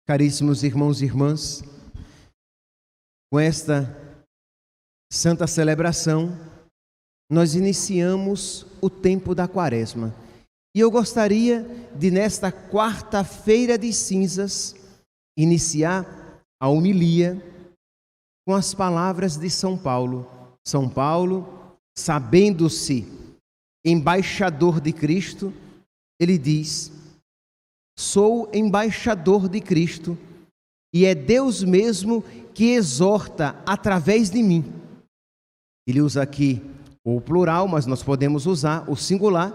Caríssimos irmãos e irmãs, com esta santa celebração, nós iniciamos o tempo da Quaresma. E eu gostaria de, nesta quarta-feira de cinzas, iniciar a homilia com as palavras de São Paulo. São Paulo, sabendo-se embaixador de Cristo, ele diz: sou embaixador de Cristo, e é Deus mesmo que exorta através de mim. Ele usa aqui o plural, mas nós podemos usar o singular,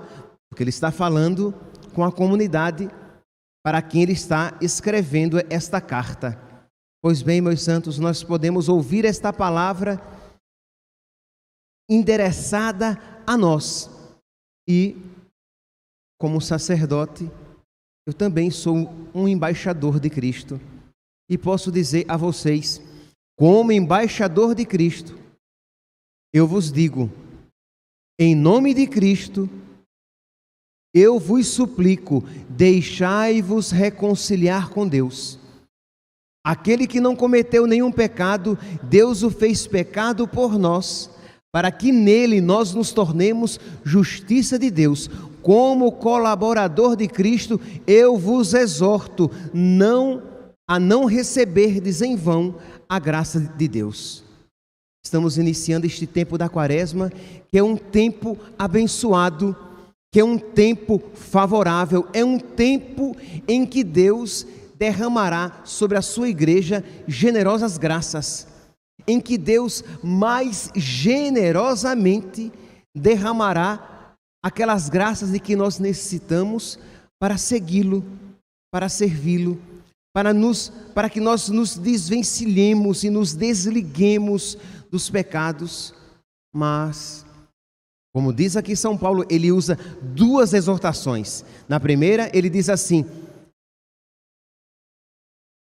porque ele está falando com a comunidade para quem ele está escrevendo esta carta. Pois bem, meus santos, nós podemos ouvir esta palavra endereçada a nós. E, como sacerdote, eu também sou um embaixador de Cristo. E posso dizer a vocês, como embaixador de Cristo, eu vos digo, em nome de Cristo, eu vos suplico, deixai-vos reconciliar com Deus. Aquele que não cometeu nenhum pecado, Deus o fez pecado por nós, para que nele nós nos tornemos justiça de Deus. Como colaborador de Cristo, eu vos exorto a não receberdes em vão a graça de Deus. Estamos iniciando este tempo da Quaresma, que é um tempo abençoado, que é um tempo favorável, é um tempo em que Deus derramará sobre a sua igreja generosas graças, em que Deus mais generosamente derramará aquelas graças de que nós necessitamos para segui-lo, para servi-lo, para que nós nos desvencilhemos e nos desliguemos dos pecados. Mas, como diz aqui São Paulo, ele usa duas exortações. Na primeira, ele diz assim: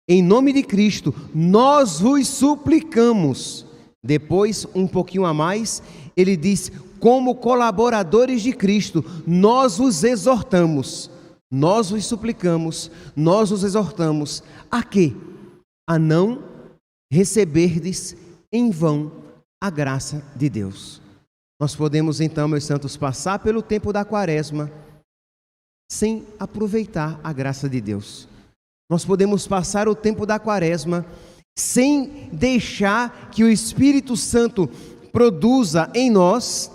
em nome de Cristo, nós vos suplicamos. Depois, um pouquinho a mais, ele diz: como colaboradores de Cristo, nós vos exortamos, nós vos suplicamos, nós vos exortamos. A quê? A não receberdes em vão a graça de Deus. Nós podemos então, meus santos, passar pelo tempo da Quaresma sem aproveitar a graça de Deus. Nós podemos passar o tempo da Quaresma sem deixar que o Espírito Santo produza em nós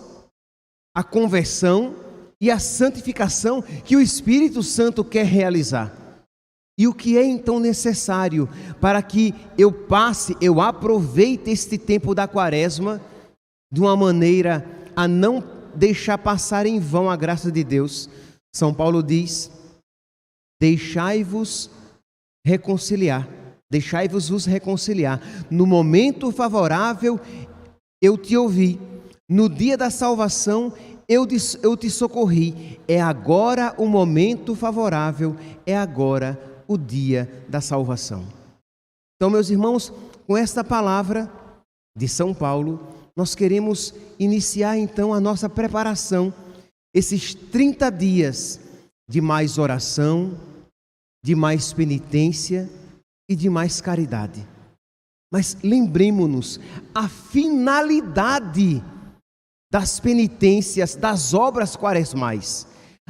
a conversão e a santificação que o Espírito Santo quer realizar. E o que é então necessário para que eu aproveite este tempo da Quaresma de uma maneira a não deixar passar em vão a graça de Deus? São Paulo diz: deixai-vos vos reconciliar. No momento favorável eu te ouvi, no dia da salvação eu te socorri. É agora o momento favorável, é agora o dia da salvação. Então, meus irmãos, com esta palavra de São Paulo, nós queremos iniciar então a nossa preparação, esses 30 dias de mais oração, de mais penitência e de mais caridade. Mas lembremos-nos, a finalidade das penitências, das obras quaresmais.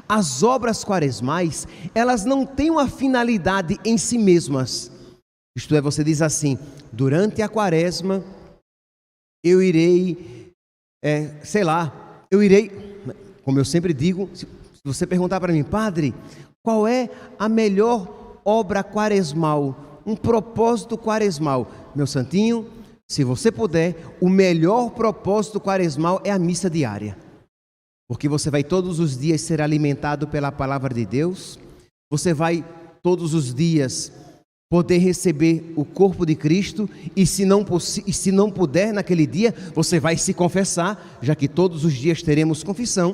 As obras quaresmais, elas não têm uma finalidade em si mesmas. Isto é, você diz assim: durante a Quaresma, eu irei, como eu sempre digo, se você perguntar para mim: padre, qual é a melhor obra quaresmal, um propósito quaresmal? Meu santinho, se você puder, o melhor propósito quaresmal é a missa diária. Porque você vai todos os dias ser alimentado pela palavra de Deus, você vai todos os dias poder receber o corpo de Cristo, e se não puder naquele dia, você vai se confessar, já que todos os dias teremos confissão,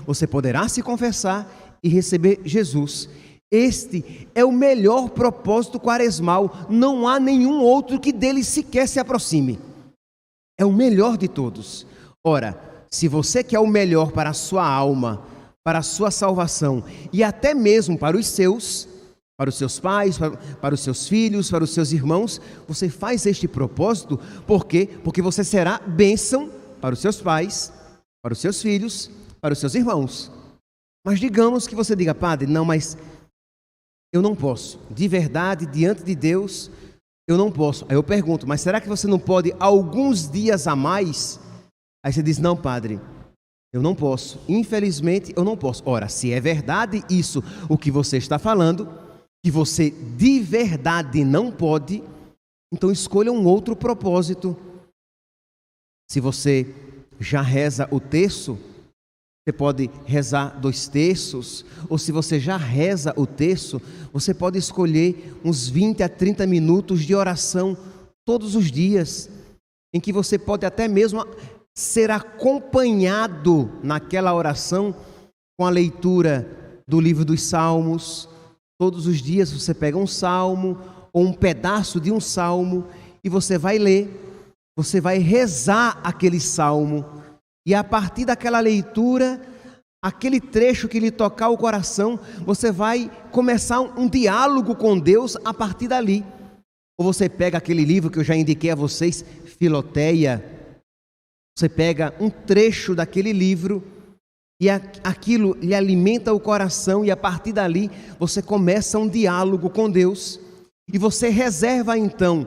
você poderá se confessar e receber Jesus. Este é o melhor propósito quaresmal, não há nenhum outro que dele sequer se aproxime. É o melhor de todos. Ora, se você quer o melhor para a sua alma, para a sua salvação e até mesmo para os seus, para os seus pais, para os seus filhos, para os seus irmãos. Você faz este propósito, por quê? Porque você será bênção para os seus pais, para os seus filhos, para os seus irmãos. Mas digamos que você diga: padre, não, mas eu não posso, de verdade, diante de Deus, eu não posso. Aí eu pergunto: mas será que você não pode alguns dias a mais? Aí você diz: não, padre, eu não posso, infelizmente eu não posso. Ora, se é verdade isso, o que você está falando, que você de verdade não pode, então escolha um outro propósito. Se você já reza o terço, você pode rezar 2 terços, ou se você já reza o terço, você pode escolher uns 20 a 30 minutos de oração todos os dias, em que você pode até mesmo ser acompanhado naquela oração com a leitura do livro dos Salmos. Todos os dias você pega um salmo ou um pedaço de um salmo e você vai ler, você vai rezar aquele salmo. E a partir daquela leitura, aquele trecho que lhe tocar o coração, você vai começar um diálogo com Deus a partir dali. Ou você pega aquele livro que eu já indiquei a vocês, Filoteia, você pega um trecho daquele livro e aquilo lhe alimenta o coração, e a partir dali você começa um diálogo com Deus. E você reserva então,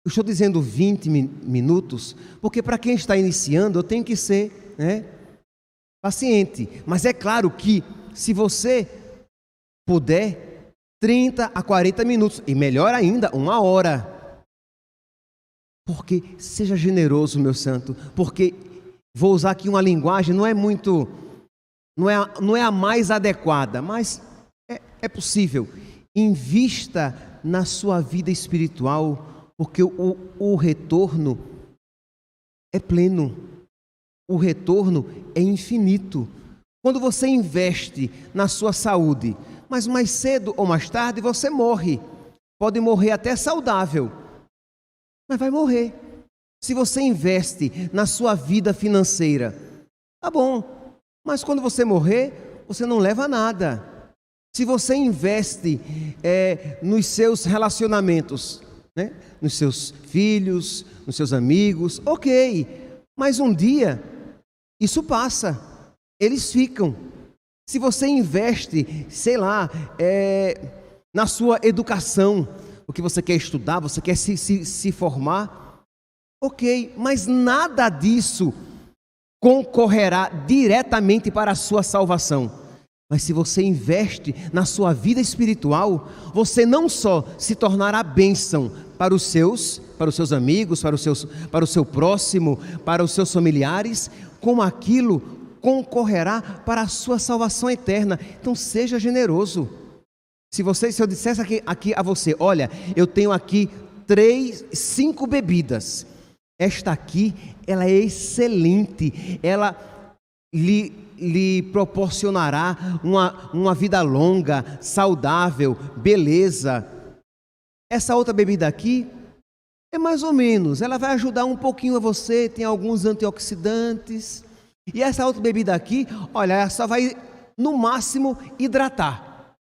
eu estou dizendo 20 minutos, porque para quem está iniciando eu tenho que ser paciente. Mas é claro que se você puder, 30 a 40 minutos, e melhor ainda, 1 hora. Porque seja generoso, meu santo, porque vou usar aqui uma linguagem, não é a mais adequada, mas é possível. Invista na sua vida espiritual, porque o retorno é pleno, o retorno é infinito. Quando você investe na sua saúde, mas mais cedo ou mais tarde você morre, pode morrer até saudável, mas vai morrer. Se você investe na sua vida financeira, tá bom, mas quando você morrer, você não leva nada. Se você investe nos seus relacionamentos, nos seus filhos, nos seus amigos, ok, mas um dia isso passa, eles ficam. Se você investe, sei lá, na sua educação, o que você quer estudar, você quer se formar, ok, mas nada disso concorrerá diretamente para a sua salvação. Mas se você investe na sua vida espiritual, você não só se tornará bênção para os seus amigos, para o seu próximo, para os seus familiares, como aquilo concorrerá para a sua salvação eterna. Então seja generoso. Se eu dissesse aqui a você: olha, eu tenho aqui 5 bebidas, esta aqui, ela é excelente, ela lhe proporcionará uma vida longa, saudável, beleza. Essa outra bebida aqui é mais ou menos, ela vai ajudar um pouquinho a você, tem alguns antioxidantes. E essa outra bebida aqui, olha, ela só vai no máximo hidratar.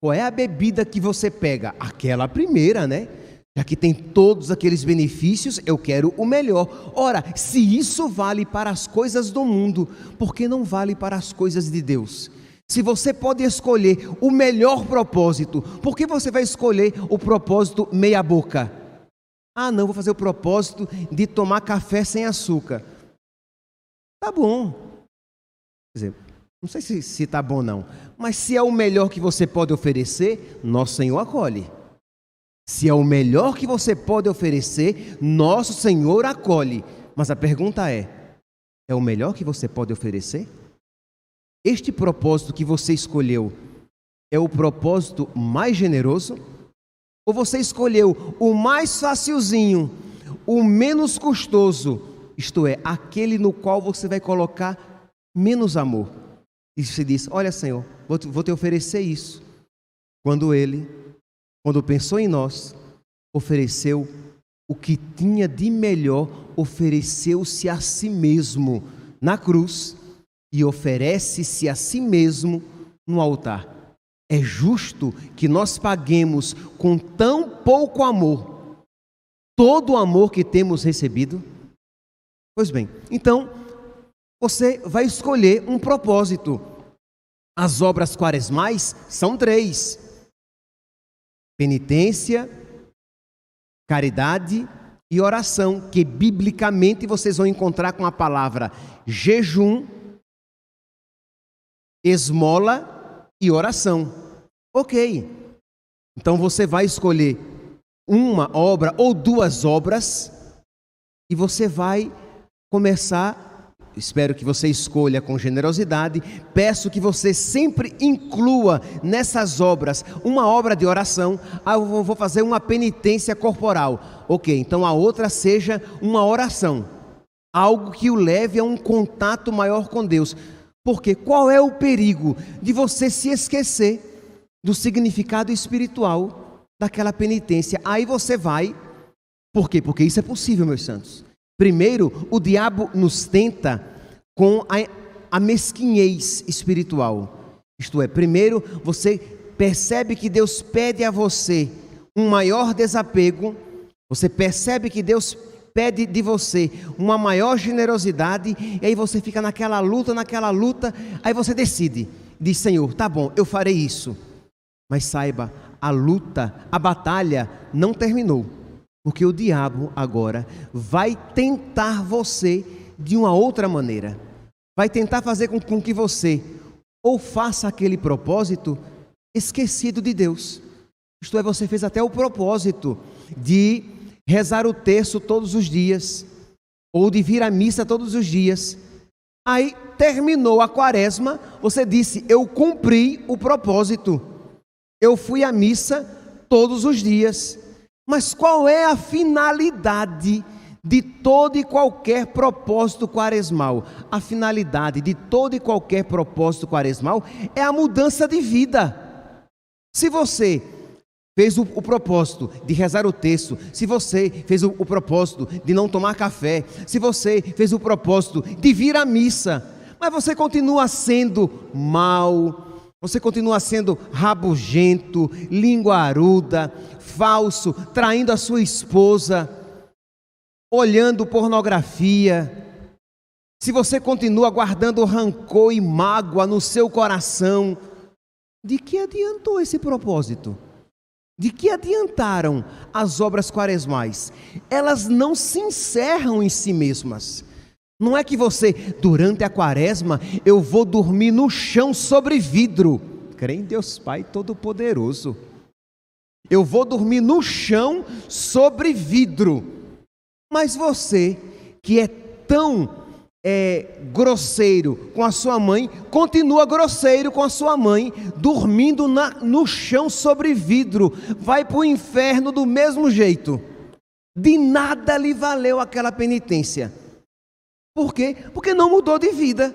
Qual é a bebida que você pega? Aquela primeira, né? Já que tem todos aqueles benefícios, eu quero o melhor. Ora, se isso vale para as coisas do mundo, por que não vale para as coisas de Deus? Se você pode escolher o melhor propósito, por que você vai escolher o propósito meia boca? Ah, não, vou fazer o propósito de tomar café sem açúcar. Tá bom. Quer dizer, não sei se está bom não, mas se é o melhor que você pode oferecer, nosso Senhor acolhe. Se é o melhor que você pode oferecer, nosso Senhor acolhe. Mas a pergunta é o melhor que você pode oferecer? Este propósito que você escolheu é o propósito mais generoso? Ou você escolheu o mais facilzinho, o menos custoso, isto é, aquele no qual você vai colocar menos amor? E você diz: olha, Senhor, vou te oferecer isso. Quando pensou em nós, ofereceu o que tinha de melhor, ofereceu-se a si mesmo na cruz e oferece-se a si mesmo no altar. É justo que nós paguemos com tão pouco amor todo o amor que temos recebido? Pois bem, então você vai escolher um propósito. As obras quaresmais são 3: penitência, caridade e oração, que biblicamente vocês vão encontrar com a palavra jejum, esmola e oração. Ok, então você vai escolher uma obra ou 2 obras e você vai começar. Espero que você escolha com generosidade. Peço que você sempre inclua nessas obras uma obra de oração. Eu vou fazer uma penitência corporal. Ok, então a outra seja uma oração, algo que o leve a um contato maior com Deus. Porque qual é o perigo de você se esquecer do significado espiritual daquela penitência? Aí você vai. Por quê? Porque isso é possível, meus santos. Primeiro, o diabo nos tenta com a mesquinhez espiritual. Isto é, primeiro você percebe que Deus pede a você um maior desapego, você percebe que Deus pede de você uma maior generosidade, e aí você fica naquela luta, aí você decide, diz: Senhor, tá bom, eu farei isso. Mas saiba, a luta, a batalha não terminou. Porque o diabo agora vai tentar você de uma outra maneira. Vai tentar fazer com que você ou faça aquele propósito esquecido de Deus. Isto é, você fez até o propósito de rezar o terço todos os dias, ou de vir à missa todos os dias. Aí terminou a quaresma, você disse: eu cumpri o propósito, eu fui à missa todos os dias. Mas qual é a finalidade de todo e qualquer propósito quaresmal? A finalidade de todo e qualquer propósito quaresmal é a mudança de vida. Se você fez o propósito de rezar o terço, se você fez o propósito de não tomar café, se você fez o propósito de vir à missa, mas você continua sendo mau, você continua sendo rabugento, linguaruda, falso, traindo a sua esposa, olhando pornografia, se você continua guardando rancor e mágoa no seu coração, de que adiantou esse propósito? De que adiantaram as obras quaresmais? Elas não se encerram em si mesmas. Não é que você, durante a quaresma, eu vou dormir no chão sobre vidro. Crê em Deus Pai Todo-Poderoso. Eu vou dormir no chão sobre vidro. Mas você, que é tão grosseiro com a sua mãe, continua grosseiro com a sua mãe, dormindo no chão sobre vidro. Vai para o inferno do mesmo jeito. De nada lhe valeu aquela penitência. Por quê? Porque não mudou de vida.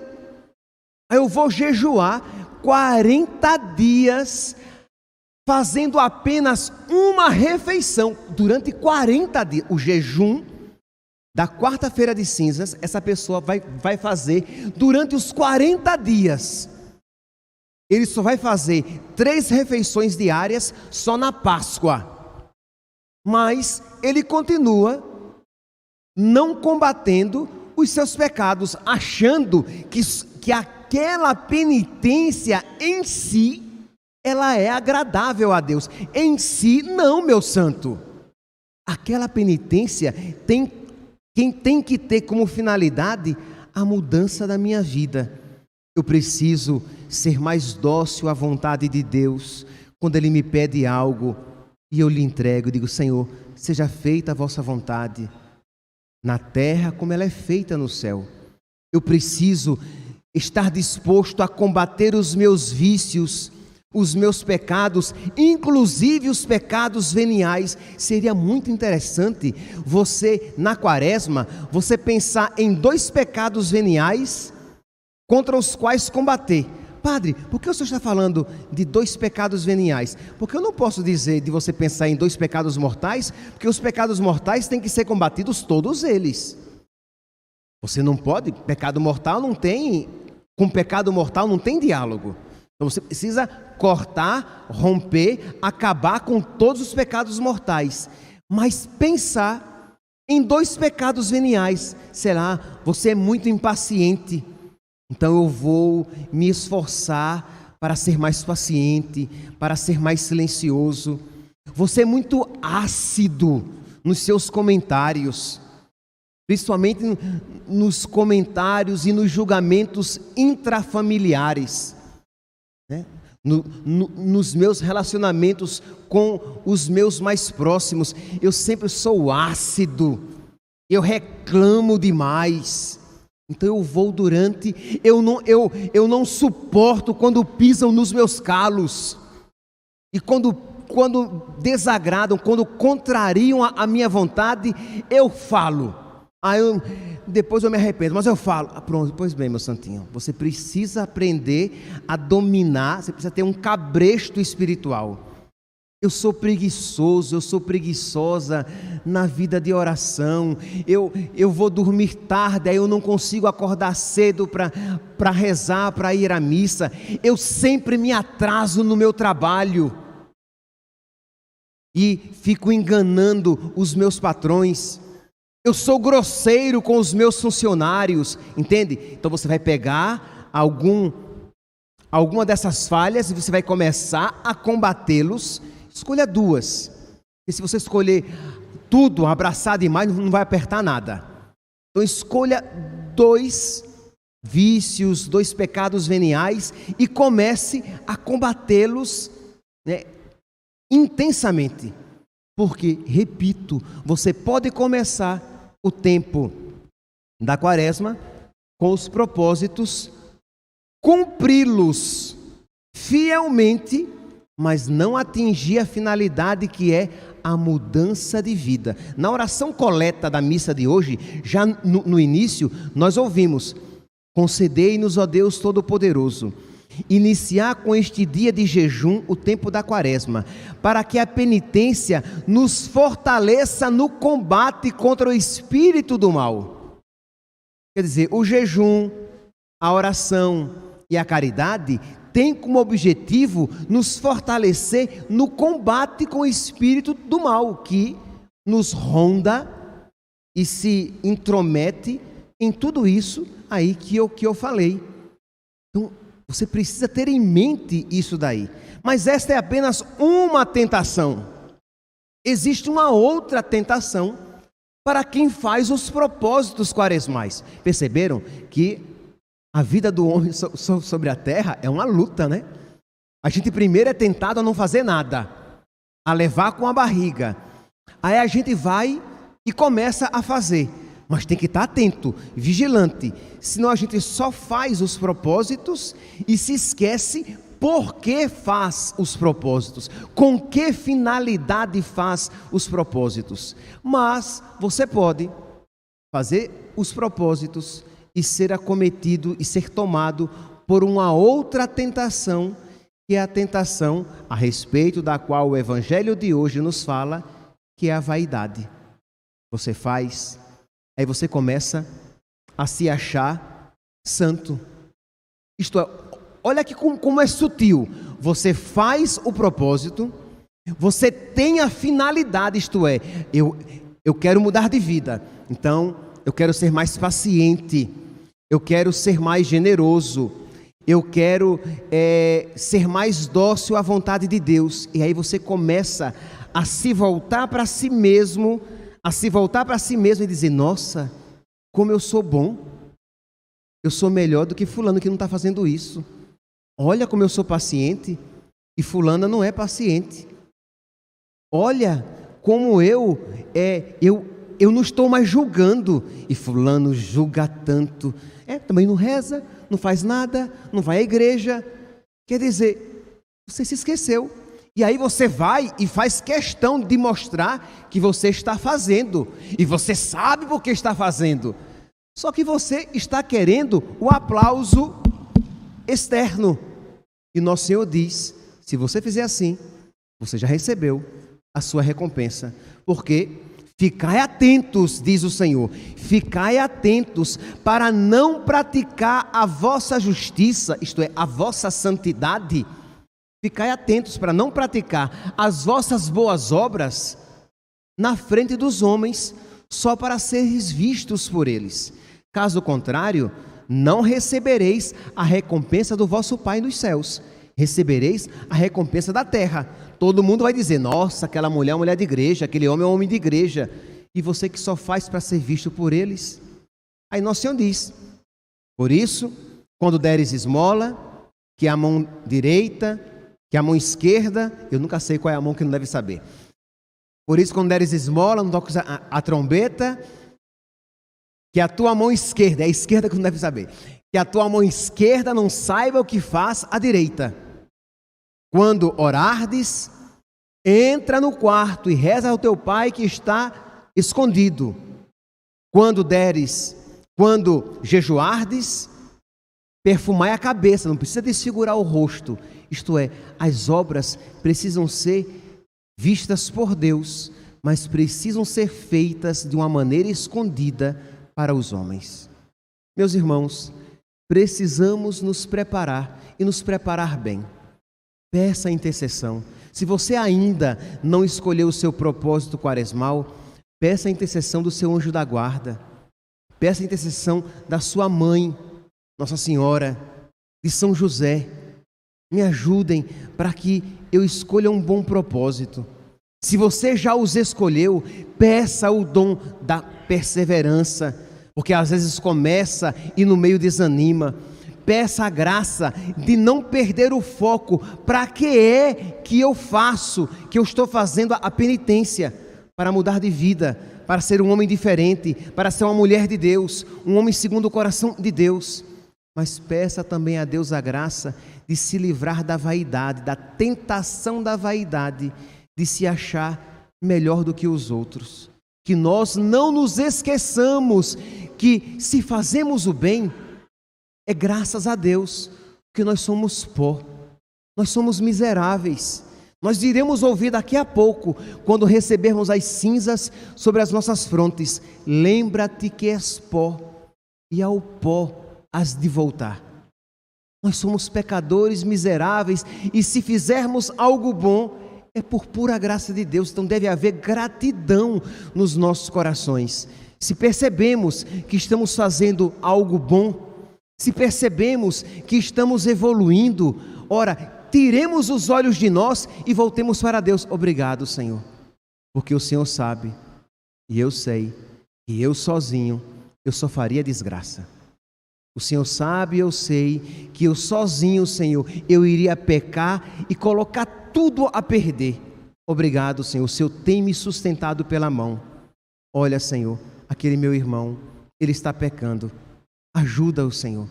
Eu vou jejuar 40 dias, fazendo apenas uma refeição, durante 40 dias. O jejum da quarta-feira de cinzas, essa pessoa vai fazer durante os 40 dias. Ele só vai fazer 3 refeições diárias só na Páscoa. Mas ele continua não combatendo os seus pecados, achando que aquela penitência em si, ela é agradável a Deus. Em si, não, meu santo. Aquela penitência quem tem que ter como finalidade a mudança da minha vida. Eu preciso ser mais dócil à vontade de Deus. Quando Ele me pede algo e eu lhe entrego, eu digo: Senhor, seja feita a vossa vontade, na terra como ela é feita no céu. Eu preciso estar disposto a combater os meus vícios, os meus pecados, inclusive os pecados veniais. Seria muito interessante você, na quaresma, você pensar em 2 pecados veniais contra os quais combater. Padre, por que o senhor está falando de 2 pecados veniais? Porque eu não posso dizer de você pensar em 2 pecados mortais, porque os pecados mortais têm que ser combatidos todos eles. Você não pode, pecado mortal não tem, com pecado mortal não tem diálogo. Então você precisa cortar, romper, acabar com todos os pecados mortais. Mas pensar em 2 pecados veniais. Será? Você é muito impaciente. Então eu vou me esforçar para ser mais paciente, para ser mais silencioso. Você é muito ácido nos seus comentários, principalmente nos comentários e nos julgamentos intrafamiliares, né? Nos meus relacionamentos com os meus mais próximos, eu sempre sou ácido, eu reclamo demais. Então eu vou eu não suporto quando pisam nos meus calos, e quando desagradam, quando contrariam a minha vontade, eu falo. Depois eu me arrependo, mas eu falo. Pronto, pois bem, meu santinho, você precisa aprender a dominar, você precisa ter um cabresto espiritual. Eu sou preguiçoso, eu sou preguiçosa na vida de oração, eu vou dormir tarde, aí eu não consigo acordar cedo para rezar, para ir à missa, eu sempre me atraso no meu trabalho, e fico enganando os meus patrões. Eu sou grosseiro com os meus funcionários, entende? Então você vai pegar alguma dessas falhas e você vai começar a combatê-los. Escolha 2. E se você escolher tudo, abraçar demais, não vai apertar nada. Então escolha 2 vícios, 2 pecados veniais e comece a combatê-los, né, intensamente. Porque, repito, você pode começar o tempo da quaresma com os propósitos, cumpri-los fielmente, mas não atingir a finalidade, que é a mudança de vida. Na oração coleta da missa de hoje, já no início, nós ouvimos: concedei-nos, ó Deus Todo-Poderoso, iniciar com este dia de jejum o tempo da quaresma, para que a penitência nos fortaleça no combate contra o espírito do mal. Quer dizer, o jejum, a oração e a caridade tem como objetivo nos fortalecer no combate com o espírito do mal, que nos ronda e se intromete em tudo isso aí que eu falei. Então, você precisa ter em mente isso daí. Mas esta é apenas uma tentação. Existe uma outra tentação para quem faz os propósitos quaresmais. Perceberam que a vida do homem sobre a terra é uma luta, né? A gente primeiro é tentado a não fazer nada, a levar com a barriga. Aí a gente vai e começa a fazer. Mas tem que estar atento, vigilante, senão a gente só faz os propósitos e se esquece por que faz os propósitos, com que finalidade faz os propósitos. Mas você pode fazer os propósitos e ser acometido e ser tomado por uma outra tentação, que é a tentação a respeito da qual o Evangelho de hoje nos fala, que é a vaidade. Você faz, aí você começa a se achar santo. Isto é, olha aqui como é sutil. Você faz o propósito, você tem a finalidade, isto é, eu quero mudar de vida, então eu quero ser mais paciente, eu quero ser mais generoso, eu quero ser mais dócil à vontade de Deus. E aí você começa a se voltar para si mesmo, e dizer: nossa, como eu sou bom, eu sou melhor do que fulano que não está fazendo isso. Olha como eu sou paciente e fulana não é paciente. Olha como eu não estou mais julgando e fulano julga tanto. Também não reza, não faz nada, não vai à igreja. Quer dizer, você se esqueceu. E aí você vai e faz questão de mostrar que você está fazendo. E você sabe por que está fazendo. Só que você está querendo o aplauso externo. E nosso Senhor diz: se você fizer assim, você já recebeu a sua recompensa. Porque Ficai atentos, diz o Senhor, ficai atentos para não praticar a vossa justiça, isto é, a vossa santidade. Ficai atentos para não praticar as vossas boas obras na frente dos homens, só para seres vistos por eles. Caso contrário, não recebereis a recompensa do vosso Pai nos céus, recebereis a recompensa da terra. Todo mundo vai dizer: nossa, aquela mulher é uma mulher de igreja, aquele homem é um homem de igreja. E você que só faz para ser visto por eles. Aí Nosso Senhor diz: por isso, quando deres esmola, que a mão direita, que a mão esquerda, eu nunca sei qual é a mão que não deve saber. Por isso, quando deres esmola, não toques a trombeta, que a tua mão esquerda, é a esquerda que não deve saber, que a tua mão esquerda não saiba o que faz a direita. Quando orardes, entra no quarto e reza ao teu Pai que está escondido. Quando jejuardes, perfumai a cabeça, não precisa desfigurar o rosto. Isto é, as obras precisam ser vistas por Deus, mas precisam ser feitas de uma maneira escondida para os homens. Meus irmãos, precisamos nos preparar e nos preparar bem. Peça a intercessão. Se você ainda não escolheu o seu propósito quaresmal, peça a intercessão do seu anjo da guarda. Peça a intercessão da sua mãe, Nossa Senhora, de São José. Me ajudem para que eu escolha um bom propósito. Se você já os escolheu, peça o dom da perseverança, porque às vezes começa e no meio desanima. Peça a graça de não perder o foco. Para que é que eu faço, que eu estou fazendo a penitência? Para mudar de vida, para ser um homem diferente, para ser uma mulher de Deus, um homem segundo o coração de Deus. Mas peça também a Deus a graça de se livrar da vaidade, da tentação da vaidade, de se achar melhor do que os outros. Que nós não nos esqueçamos que se fazemos o bem, é graças a Deus, que nós somos pó, nós somos miseráveis. Nós iremos ouvir daqui a pouco, quando recebermos as cinzas sobre as nossas frontes: lembra-te que és pó, e ao pó has de voltar. Nós somos pecadores miseráveis, e se fizermos algo bom, é por pura graça de Deus. Então deve haver gratidão nos nossos corações. Se percebemos que estamos fazendo algo bom, se percebemos que estamos evoluindo, ora, tiremos os olhos de nós e voltemos para Deus. Obrigado, Senhor, porque o Senhor sabe, e eu sei, que eu sozinho, eu só faria desgraça. O Senhor sabe, eu sei, que eu sozinho, Senhor, eu iria pecar e colocar tudo a perder. Obrigado, Senhor, o Senhor tem me sustentado pela mão. Olha, Senhor, aquele meu irmão, ele está pecando. Ajuda-o, Senhor.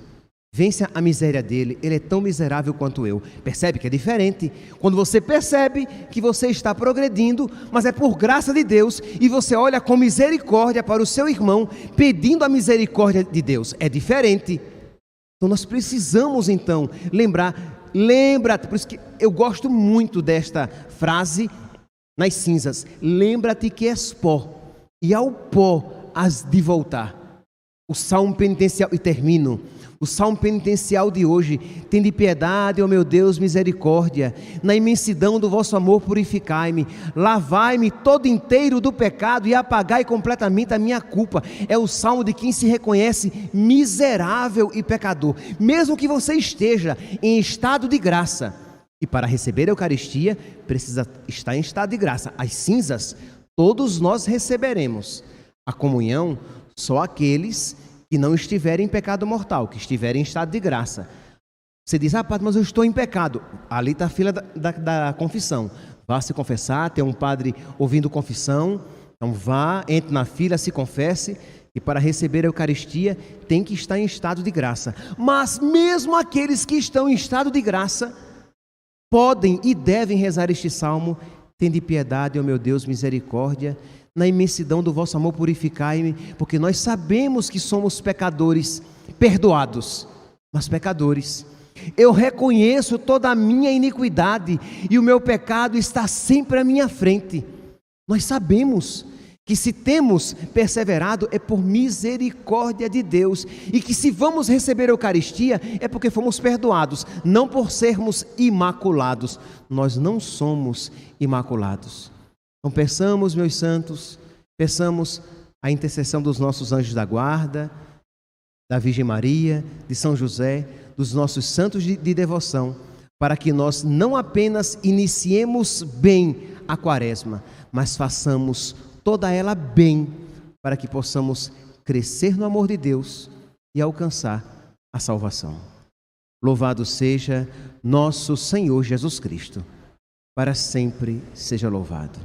Vence a miséria dele, ele é tão miserável quanto eu. Percebe que é diferente? Quando você percebe que você está progredindo, mas é por graça de Deus, e você olha com misericórdia para o seu irmão, pedindo a misericórdia de Deus, é diferente. Então nós precisamos então lembra-te, por isso que eu gosto muito desta frase nas cinzas: lembra-te que és pó, e ao pó has de voltar. O salmo penitencial, e termino, o salmo penitencial de hoje: tende piedade, ó meu Deus, misericórdia, na imensidão do vosso amor purificai-me, lavai-me todo inteiro do pecado e apagai completamente a minha culpa. É o salmo de quem se reconhece miserável e pecador, mesmo que você esteja em estado de graça. E para receber a Eucaristia, precisa estar em estado de graça. As cinzas, todos nós receberemos. A comunhão, só aqueles que não estiverem em pecado mortal, que estiverem em estado de graça. Você diz: ah, padre, mas eu estou em pecado. Ali está a fila da confissão. Vá se confessar, tem um padre ouvindo confissão. Então vá, entre na fila, se confesse. E para receber a Eucaristia, tem que estar em estado de graça. Mas mesmo aqueles que estão em estado de graça, podem e devem rezar este salmo: tende piedade, ó meu Deus, misericórdia, na imensidão do vosso amor purificai-me, porque nós sabemos que somos pecadores, perdoados, mas pecadores. Eu reconheço toda a minha iniquidade e o meu pecado está sempre à minha frente. Nós sabemos que se temos perseverado é por misericórdia de Deus, e que se vamos receber a Eucaristia é porque fomos perdoados, não por sermos imaculados. Nós não somos imaculados. Então peçamos, meus santos, peçamos a intercessão dos nossos anjos da guarda, da Virgem Maria, de São José, dos nossos santos de devoção, para que nós não apenas iniciemos bem a Quaresma, mas façamos toda ela bem, para que possamos crescer no amor de Deus e alcançar a salvação. Louvado seja nosso Senhor Jesus Cristo, para sempre seja louvado.